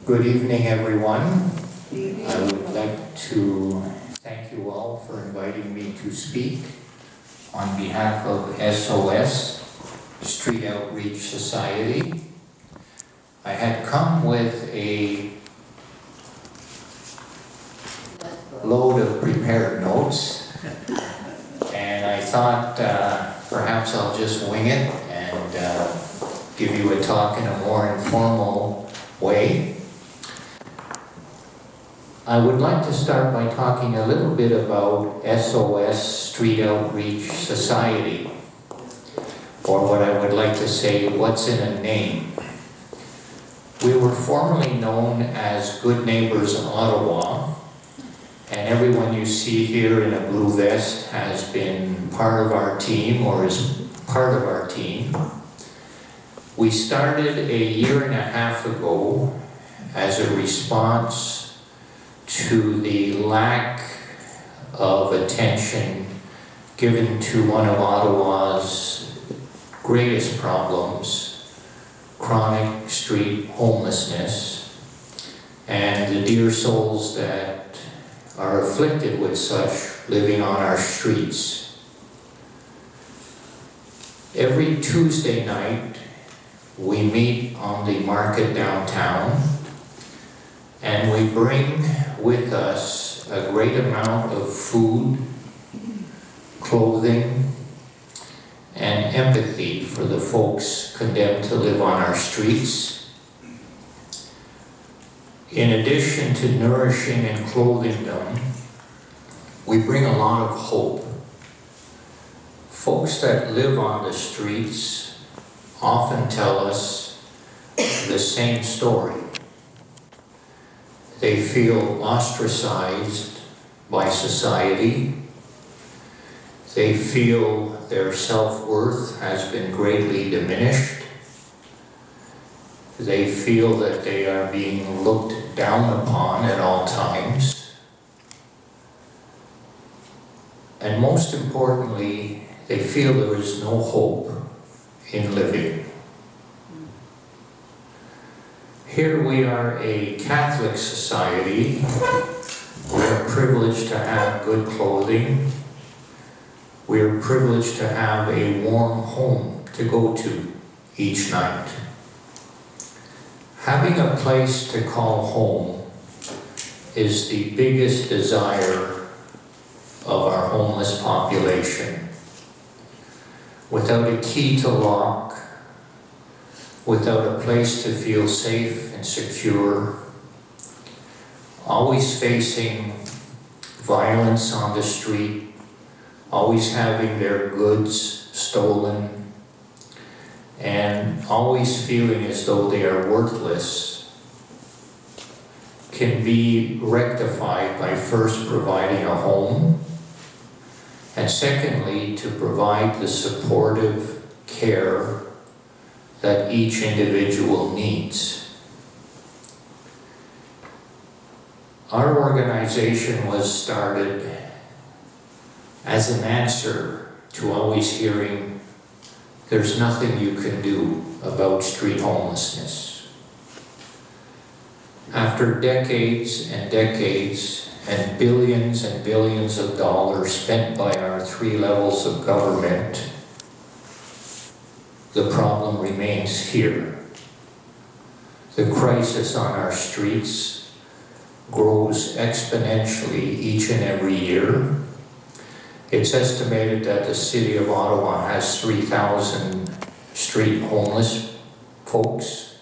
Good evening, everyone. I would like to thank you all for inviting me to speak on behalf of SOS Street Outreach Society. I had come with a load of prepared notes, and I thought perhaps I'll just wing it and give you a talk in a more informal way. I would like to start by talking a little bit about SOS Street Outreach Society, or what I would like to say, what's in a name. We were formerly known as Good Neighbors Ottawa, and everyone you see here in a blue vest has been part of our team or is part of our team. We started a year and a half ago as a response to the lack of attention given to one of Ottawa's greatest problems, chronic street homelessness, and the dear souls that are afflicted with such living on our streets. Every Tuesday night, we meet on the market downtown, and we bring with us a great amount of food, clothing, and empathy for the folks condemned to live on our streets. In addition to nourishing and clothing them, we bring a lot of hope. Folks that live on the streets often tell us the same story. They feel ostracized by society. They feel their self-worth has been greatly diminished. They feel that they are being looked down upon at all times. And most importantly, they feel there is no hope in living. Here we are a Catholic society. We are privileged to have good clothing. We are privileged to have a warm home to go to each night. Having a place to call home is the biggest desire of our homeless population. Without a key to lock, without a place to feel safe and secure, always facing violence on the street, always having their goods stolen, and always feeling as though they are worthless, can be rectified by first providing a home, and secondly, to provide the supportive care that each individual needs. Our organization was started as an answer to always hearing, there's nothing you can do about street homelessness. After decades and decades and billions of dollars spent by our three levels of government, the problem remains here. The crisis on our streets grows exponentially each and every year. It's estimated that the city of Ottawa has 3,000 street homeless folks.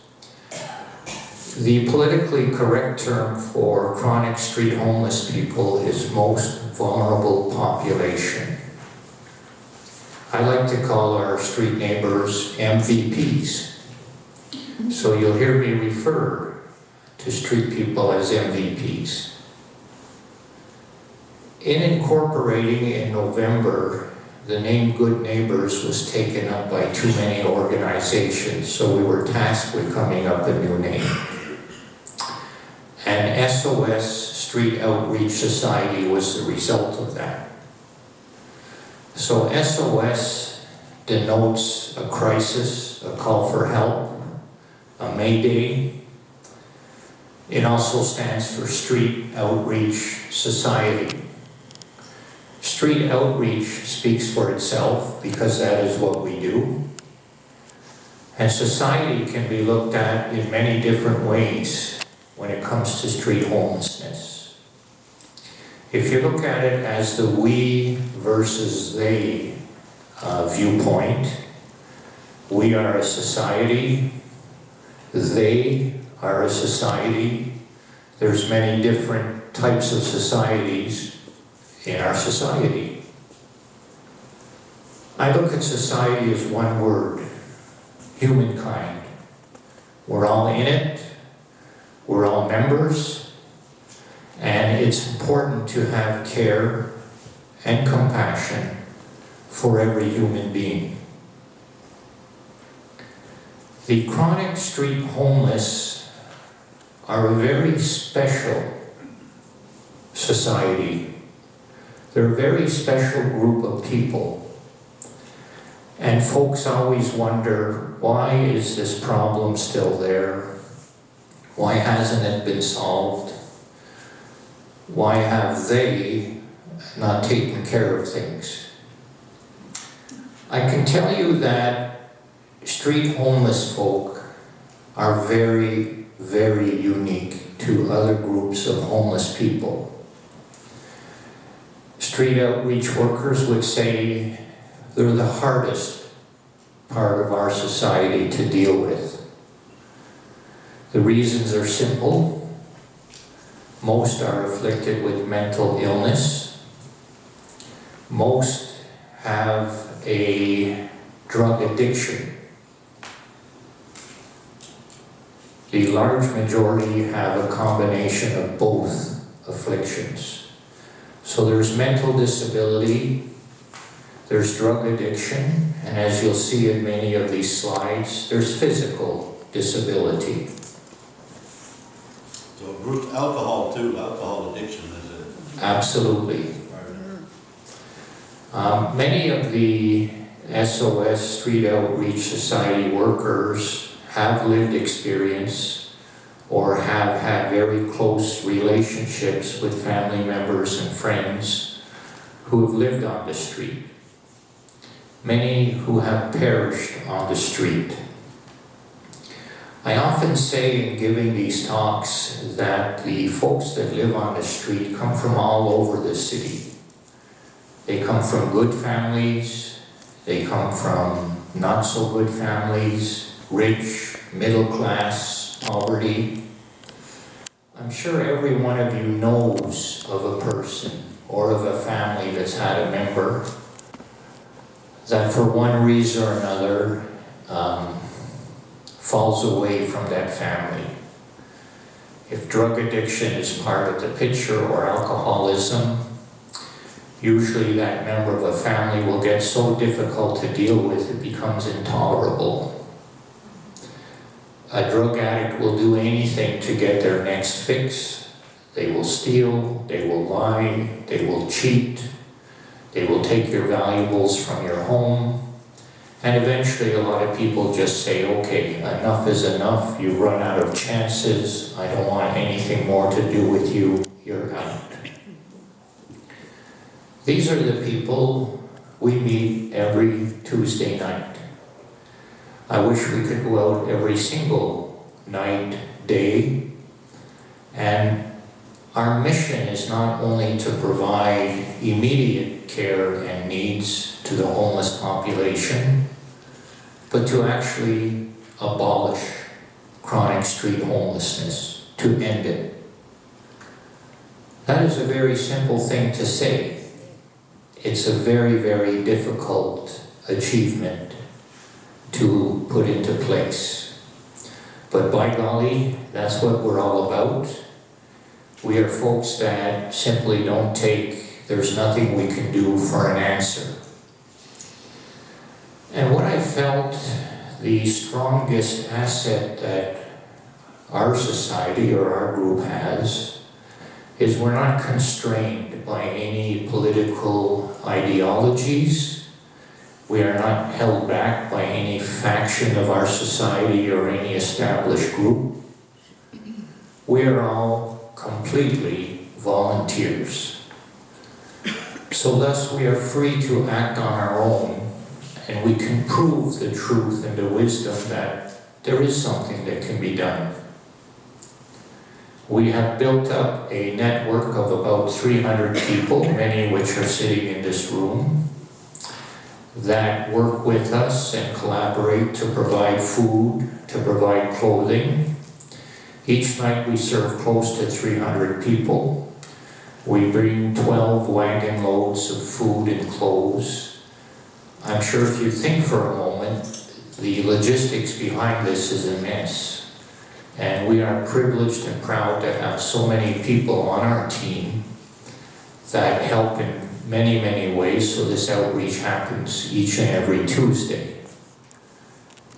The politically correct term for chronic street homeless people is most vulnerable population. I like to call our street neighbors MVPs. So you'll hear me refer to street people as MVPs. In incorporating in November, the name Good Neighbors was taken up by too many organizations, so we were tasked with coming up a new name. And SOS Street Outreach Society was the result of that. So SOS denotes a crisis, a call for help, a mayday. It also stands for Street Outreach Society. Street outreach speaks for itself because that is what we do. And society can be looked at in many different ways when it comes to street homelessness. If you look at it as the we versus they viewpoint, we are a society, they are a society. There's many different types of societies in our society. I look at society as one word, humankind. We're all in it, we're all members, and it's important to have care and compassion for every human being. The chronic street homeless are a very special society. They're a very special group of people. And folks always wonder, why is this problem still there? Why hasn't it been solved? Why have they not taken care of things? I can tell you that street homeless folk are very, very unique to other groups of homeless people. Street outreach workers would say they're the hardest part of our society to deal with. The reasons are simple. Most are afflicted with mental illness. Most have a drug addiction. The large majority have a combination of both afflictions. So there's mental disability, there's drug addiction, and as you'll see in many of these slides, there's physical disability. So Bruce, alcohol too, alcohol addiction is it? Absolutely. Many of the SOS Street Outreach Society workers have lived experience or have had very close relationships with family members and friends who have lived on the street. Many who have perished on the street. I often say in giving these talks that the folks that live on the street come from all over the city. They come from good families, they come from not so good families, rich, middle class, poverty. I'm sure every one of you knows of a person or of a family that's had a member that for one reason or another falls away from that family. If drug addiction is part of the picture or alcoholism, usually that member of a family will get so difficult to deal with it becomes intolerable. A drug addict will do anything to get their next fix. They will steal, they will lie, they will cheat, they will take your valuables from your home, and eventually a lot of people just say, okay, enough is enough, you've run out of chances, I don't want anything more to do with you, you're out. These are the people we meet every Tuesday night. I wish we could go out every single night, day, and our mission is not only to provide immediate care and needs to the homeless population, but to actually abolish chronic street homelessness, to end it. That is a very simple thing to say. It's a very, very difficult achievement to put into place. But by golly, that's what we're all about. We are folks that simply don't take, there's nothing we can do for an answer. And what I felt the strongest asset that our society or our group has is we're not constrained by any political ideologies. We are not held back by any faction of our society or any established group. We are all completely volunteers. So thus we are free to act on our own, and we can prove the truth and the wisdom that there is something that can be done. We have built up a network of about 300 people, many of which are sitting in this room, that work with us and collaborate to provide food, to provide clothing. Each night we serve close to 300 people. We bring 12 wagon loads of food and clothes. I'm sure if you think for a moment, the logistics behind this is immense. And we are privileged and proud to have so many people on our team that help in many, many ways, so this outreach happens each and every Tuesday.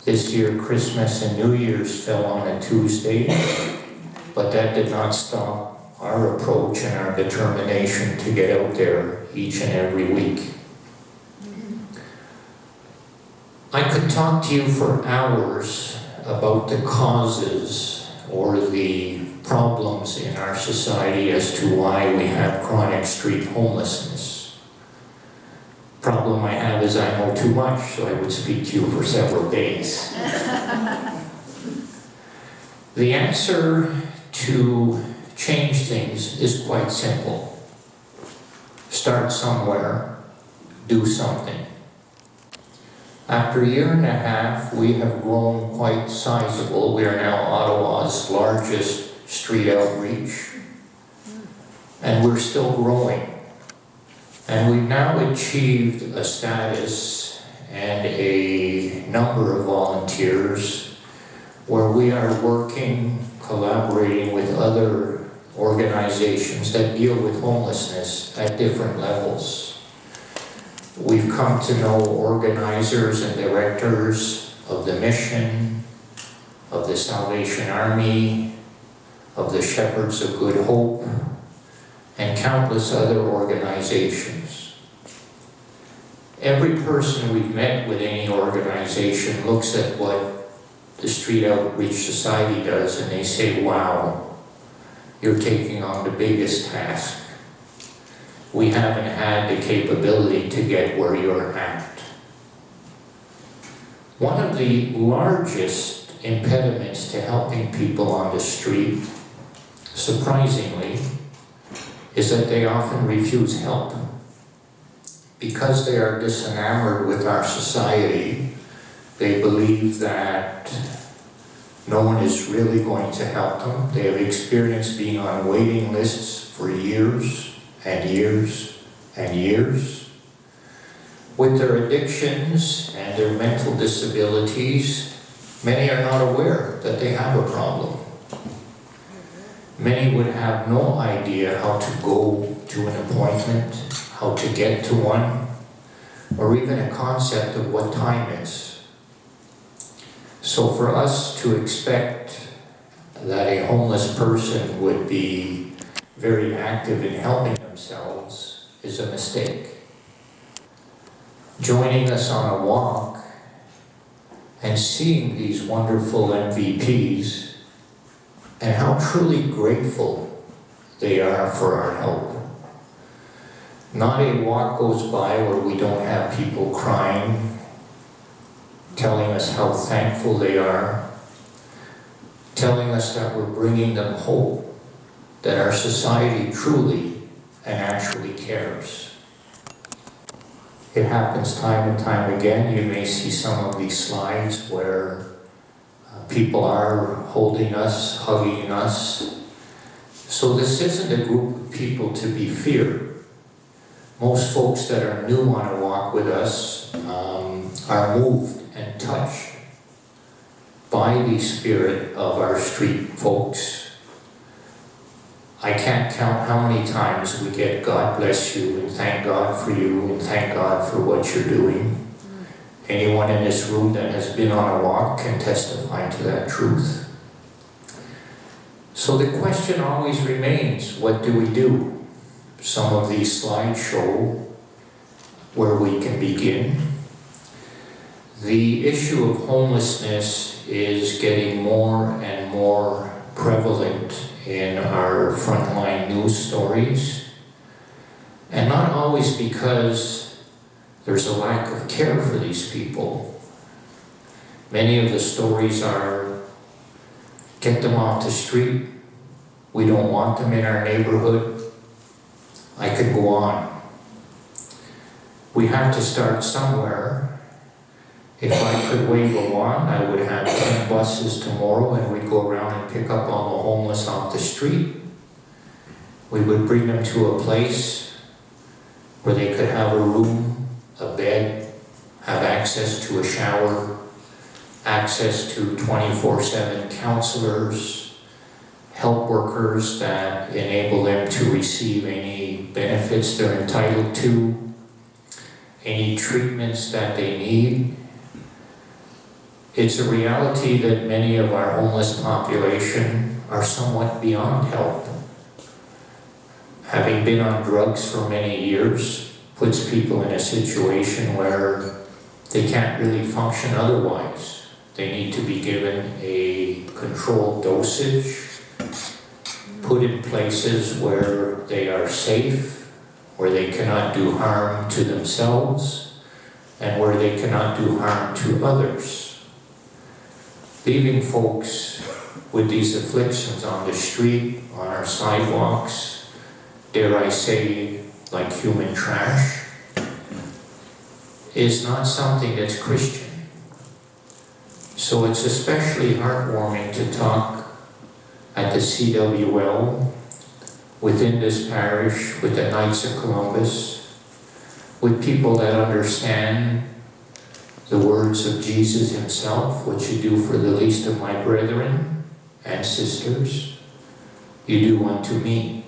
This year, Christmas and New Year's fell on a Tuesday, but that did not stop our approach and our determination to get out there each and every week. I could talk to you for hours about the causes or the problems in our society as to why we have chronic street homelessness. Problem I have is I know too much, so I would speak to you for several days. The answer to change things is quite simple. Start somewhere, do something. After a year and a half, we have grown quite sizable. We are now Ottawa's largest street outreach, and we're still growing. And we've now achieved a status and a number of volunteers where we are working, collaborating with other organizations that deal with homelessness at different levels. We've come to know organizers and directors of the Mission, of the Salvation Army, of the Shepherds of Good Hope, and countless other organizations. Every person we've met with any organization looks at what the Street Outreach Society does and they say, wow, you're taking on the biggest task. We haven't had the capability to get where you're at. One of the largest impediments to helping people on the street, surprisingly, is that they often refuse help. Because they are disenamored with our society, they believe that no one is really going to help them. They have experienced being on waiting lists for years and years and years. With their addictions and their mental disabilities, many are not aware that they have a problem. Many would have no idea how to go to an appointment, how to get to one, or even a concept of what time is. So for us to expect that a homeless person would be very active in helping themselves is a mistake. Joining us on a walk and seeing these wonderful MVPs and how truly grateful they are for our help. Not a walk goes by where we don't have people crying, telling us how thankful they are, telling us that we're bringing them hope, that our society truly and actually cares. It happens time and time again. You may see some of these slides where people are holding us, hugging us. So this isn't a group of people to be feared. Most folks that are new on a walk with us are moved and touched by the spirit of our street folks. I can't count how many times we get God bless you and thank God for you and thank God for what you're doing. Anyone in this room that has been on a walk can testify to that truth. So the question always remains, what do we do? Some of these slides show where we can begin. The issue of homelessness is getting more and more prevalent in our frontline news stories. And not always because there's a lack of care for these people. Many of the stories are, get them off the street, we don't want them in our neighborhood. I could go on. We have to start somewhere. If I could wave a wand, I would have 10 buses tomorrow and we'd go around and pick up all the homeless off the street. We would bring them to a place where they could have a room, a bed, have access to a shower, access to 24/7 counselors, help workers that enable them to receive any benefits they're entitled to, any treatments that they need. It's a reality that many of our homeless population are somewhat beyond help. Having been on drugs for many years puts people in a situation where they can't really function otherwise. They need to be given a controlled dosage, put in places where they are safe, where they cannot do harm to themselves, and where they cannot do harm to others. Leaving folks with these afflictions on the street, on our sidewalks, dare I say, like human trash, is not something that's Christian. So it's especially heartwarming to talk at the CWL, within this parish, with the Knights of Columbus, with people that understand the words of Jesus himself, what you do for the least of my brethren and sisters, you do unto me.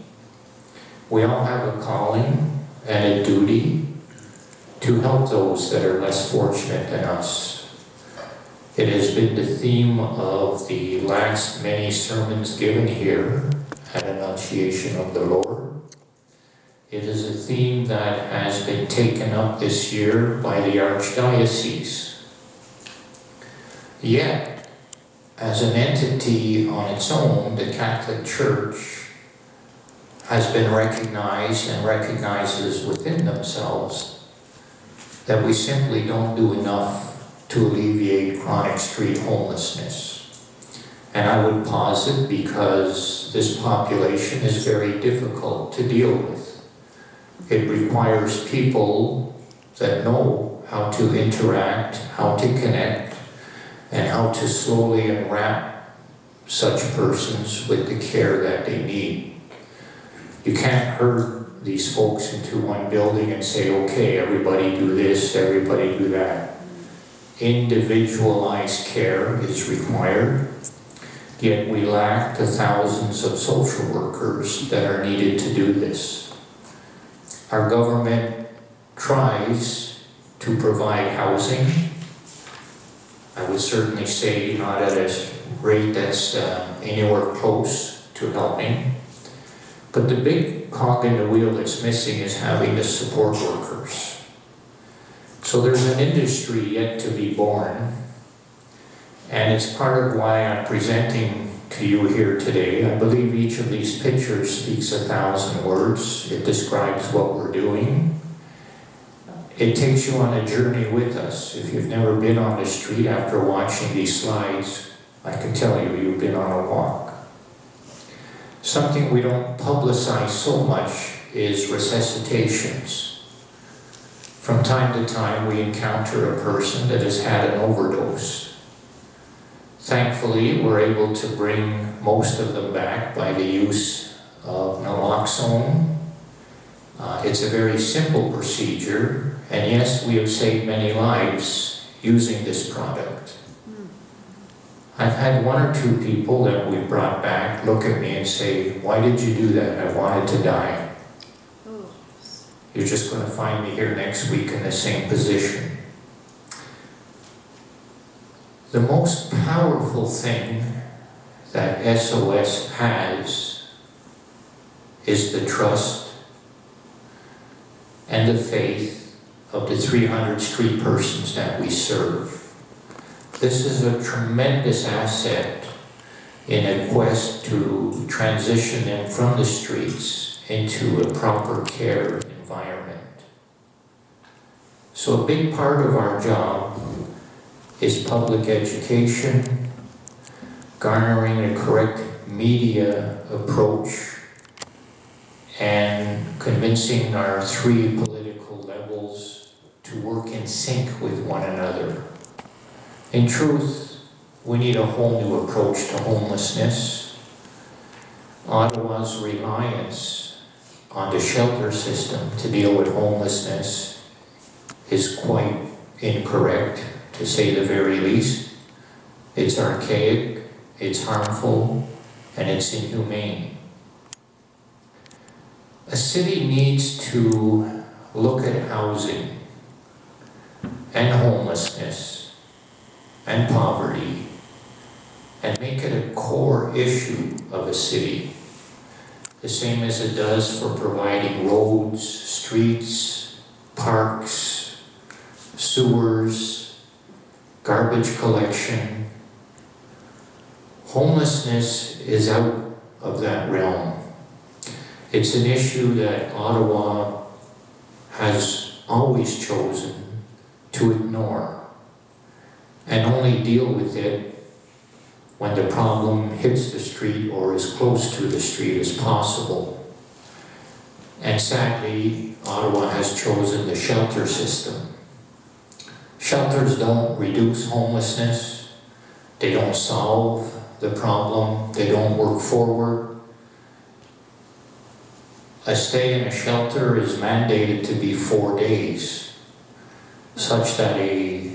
We all have a calling and a duty to help those that are less fortunate than us. It has been the theme of the last many sermons given here at Annunciation of the Lord. It is a theme that has been taken up this year by the Archdiocese. Yet, as an entity on its own, the Catholic Church has been recognized and recognizes within themselves that we simply don't do enough to alleviate chronic street homelessness. And I would posit because this population is very difficult to deal with. It requires people that know how to interact, how to connect, and how to slowly unwrap such persons with the care that they need. You can't herd these folks into one building and say, okay, everybody do this, everybody do that. Individualized care is required, yet we lack the thousands of social workers that are needed to do this. Our government tries to provide housing. I would certainly say not at a rate that's anywhere close to helping. But the big cog in the wheel that's missing is having the support workers. So there's an industry yet to be born, and it's part of why I'm presenting to you here today. I believe each of these pictures speaks 1,000 words. It describes what we're doing. It takes you on a journey with us. If you've never been on the street after watching these slides, I can tell you, you've been on a walk. Something we don't publicize so much is resuscitations. From time to time, we encounter a person that has had an overdose. Thankfully, we're able to bring most of them back by the use of naloxone. It's a very simple procedure, and yes, we have saved many lives using this product. I've had 1 or 2 people that we brought back look at me and say, why did you do that? I wanted to die. You're just going to find me here next week in the same position. The most powerful thing that SOS has is the trust and the faith of the 300 street persons that we serve. This is a tremendous asset in a quest to transition them from the streets into a proper care environment. So a big part of our job is public education, garnering a correct media approach, and convincing our three political levels to work in sync with one another. In truth, we need a whole new approach to homelessness. Ottawa's reliance on the shelter system to deal with homelessness is quite incorrect, to say the very least. It's archaic, it's harmful, and it's inhumane. A city needs to look at housing and homelessness and poverty and make it a core issue of a city, the same as it does for providing roads, streets, parks, sewers, garbage collection. Homelessness is out of that realm. It's an issue that Ottawa has always chosen to ignore and only deal with it when the problem hits the street or as close to the street as possible. And sadly, Ottawa has chosen the shelter system. Shelters don't reduce homelessness, they don't solve the problem, they don't work forward. A stay in a shelter is mandated to be 4 days, such that a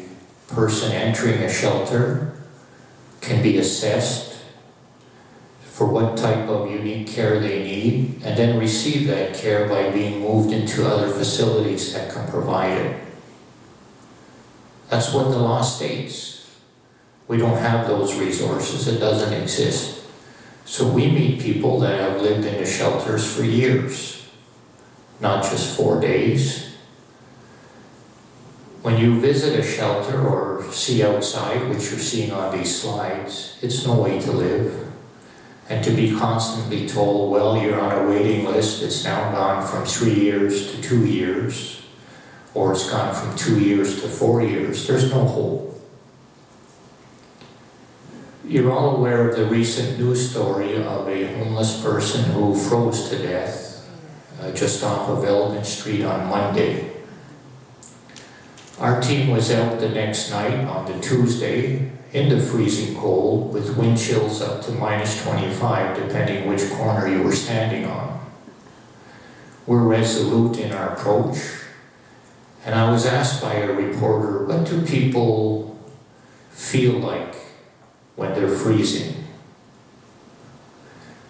person entering a shelter can be assessed for what type of unique care they need, and then receive that care by being moved into other facilities that can provide it. That's what the law states. We don't have those resources, it doesn't exist. So we meet people that have lived in the shelters for years, not just 4 days. When you visit a shelter or see outside, which you're seeing on these slides, it's no way to live. And to be constantly told, well, you're on a waiting list, it's now gone from 3 years to 2 years, or it's gone from 2 years to 4 years, there's no hope. You're all aware of the recent news story of a homeless person who froze to death just off of Elgin Street on Monday. Our team was out the next night on the Tuesday in the freezing cold with wind chills up to -25 depending which corner you were standing on. We're resolute in our approach, and I was asked by a reporter, what do people feel like when they're freezing?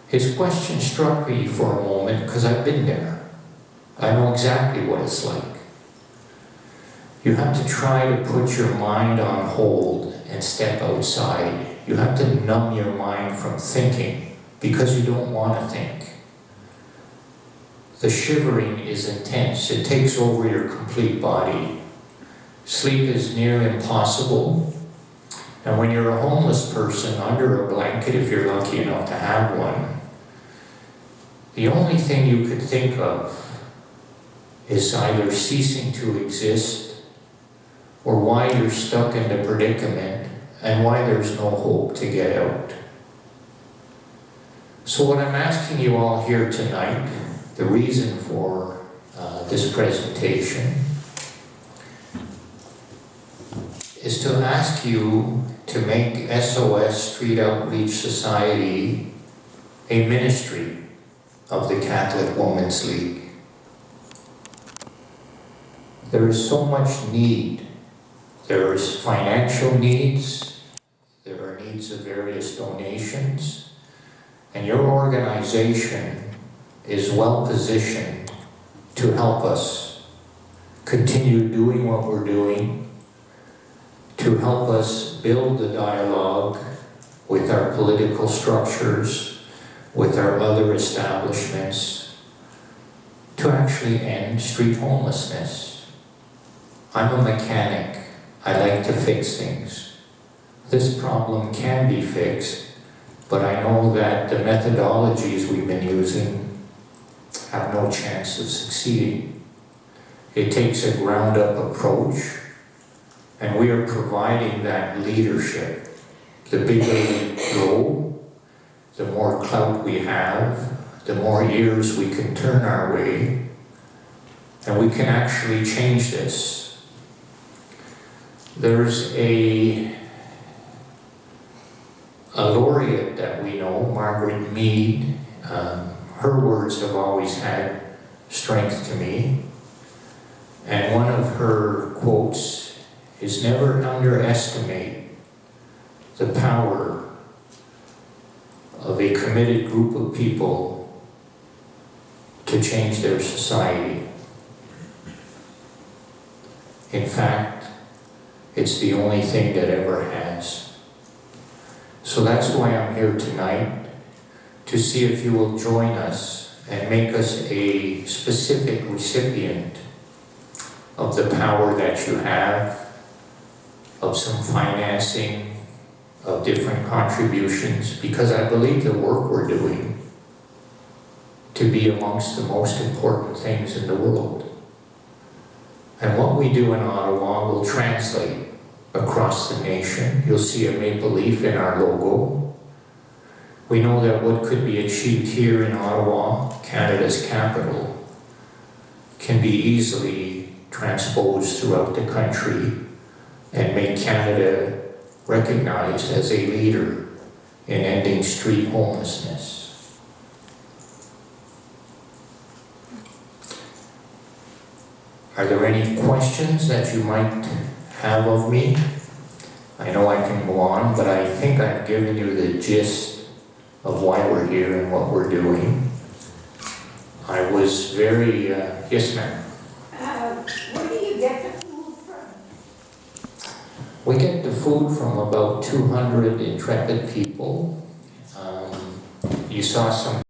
His question struck me for a moment because I've been there. I know exactly what it's like. You have to try to put your mind on hold and step outside. You have to numb your mind from thinking because you don't want to think. The shivering is intense. It takes over your complete body. Sleep is near impossible. And when you're a homeless person under a blanket, if you're lucky enough to have one, the only thing you could think of is either ceasing to exist or why you're stuck in the predicament and why there's no hope to get out. So what I'm asking you all here tonight, the reason for this presentation, is to ask you to make SOS Street Outreach Society a ministry of the Catholic Women's League. There is so much need. There is financial needs, there are needs of various donations, and your organization is well positioned to help us continue doing what we're doing, to help us build the dialogue with our political structures, with our other establishments, to actually end street homelessness. I'm a mechanic. I like to fix things. This problem can be fixed But I know that the methodologies we've been using have no chance of succeeding. It takes a ground-up approach, and we are providing that leadership. The bigger we grow, the more clout we have, the more ears we can turn our way, and we can actually change this. There's a laureate that we know, Margaret Mead. Her words have always had strength to me. And one of her quotes is, never underestimate the power of a committed group of people to change their society. In fact, it's the only thing that ever has. So that's why I'm here tonight, to see if you will join us and make us a specific recipient of the power that you have, of some financing, of different contributions, because I believe the work we're doing to be amongst the most important things in the world. And what we do in Ottawa will translate across the nation. You'll see a maple leaf in our logo. We know that what could be achieved here in Ottawa, Canada's capital, can be easily transposed throughout the country and make Canada recognized as a leader in ending street homelessness. Are there any questions that you might have of me? I know I can go on, but I think I've given you the gist of why we're here and what we're doing. I was very, yes ma'am? Where do you get the food from? We get the food from about 200 intrepid people. You saw some